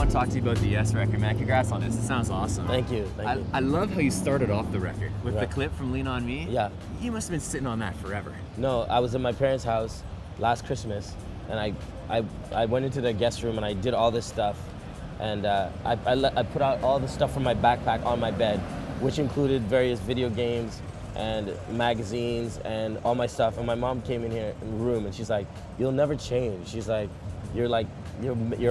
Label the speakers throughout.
Speaker 1: want to talk to you about the Yes record, man. Congrats on this. It sounds awesome.
Speaker 2: Thank you. Thank you.
Speaker 1: I love how you started off the record with the
Speaker 2: Right.
Speaker 1: clip from Lean On Me.
Speaker 2: Yeah.
Speaker 1: You must have been sitting on that forever.
Speaker 2: No, I was in my parents' house last Christmas, and I went into the guest room and I did all this stuff, and I put out all the stuff from my backpack on my bed, which included various video games and magazines and all my stuff. And my mom came in here in the room and she's like, "You'll never change." She's like, you're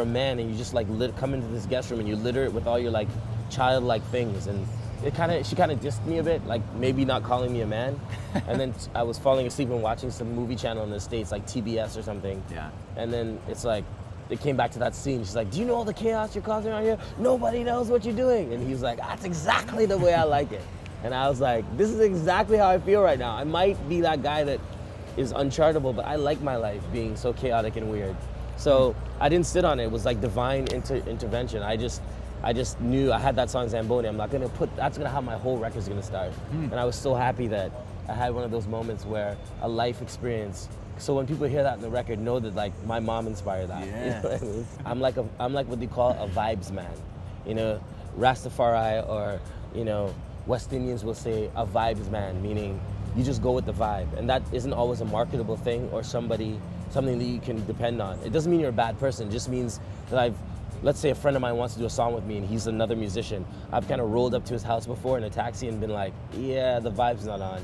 Speaker 2: a man, and you just like come into this guest room and you litter it with all your like childlike things. And she kind of dissed me a bit, like maybe not calling me a man. And then I was falling asleep and watching some movie channel in the States, like TBS or something.
Speaker 1: Yeah.
Speaker 2: And then it's like, it came back to that scene. She's like, "Do you know all the chaos you're causing around here? Nobody knows what you're doing." And he was like, "That's exactly the way I like it." And I was like, this is exactly how I feel right now. I might be that guy that is uncharitable, but I like my life being so chaotic and weird. So I didn't sit on it. It was like divine intervention. I just knew I had that song Zamboni. I'm not gonna that's gonna how my whole record's gonna start. And I was so happy that I had one of those moments where a life experience. So when people hear that in the record, know that like my mom inspired that.
Speaker 1: Yeah.
Speaker 2: You know what I mean? I'm like what they call a vibes man. You know, Rastafari or, you know, West Indians will say a vibes man, meaning you just go with the vibe. And that isn't always a marketable thing or something that you can depend on. It doesn't mean you're a bad person. It just means that let's say a friend of mine wants to do a song with me and he's another musician. I've kind of rolled up to his house before in a taxi and been like, "Yeah, the vibe's not on."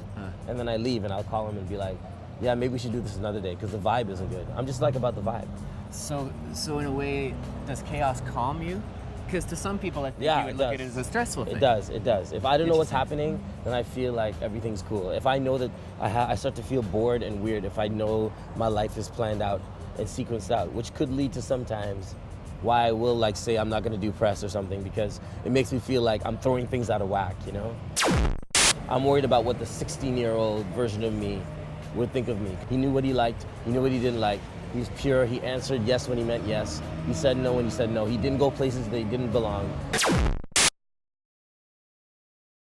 Speaker 2: And then I leave and I'll call him and be like, "Yeah, maybe we should do this another day because the vibe isn't good." I'm just like about the vibe.
Speaker 1: So in a way, does chaos calm you? Because to some people, I think
Speaker 2: Yeah,
Speaker 1: you would
Speaker 2: it
Speaker 1: look
Speaker 2: does.
Speaker 1: at it as a stressful thing.
Speaker 2: It does. If I don't know what's
Speaker 1: Interesting.
Speaker 2: happening, then I feel like everything's cool. If I know that I start to feel bored and weird, if I know my life is planned out and sequenced out, which could lead to sometimes why I will like say I'm not gonna do press or something, because it makes me feel like I'm throwing things out of whack, you know? I'm worried about what the 16-year-old version of me would think of me. He knew what he liked, he knew what he didn't like. He was pure, he answered yes when he meant yes. He said no when he said no. He didn't go places that he didn't belong.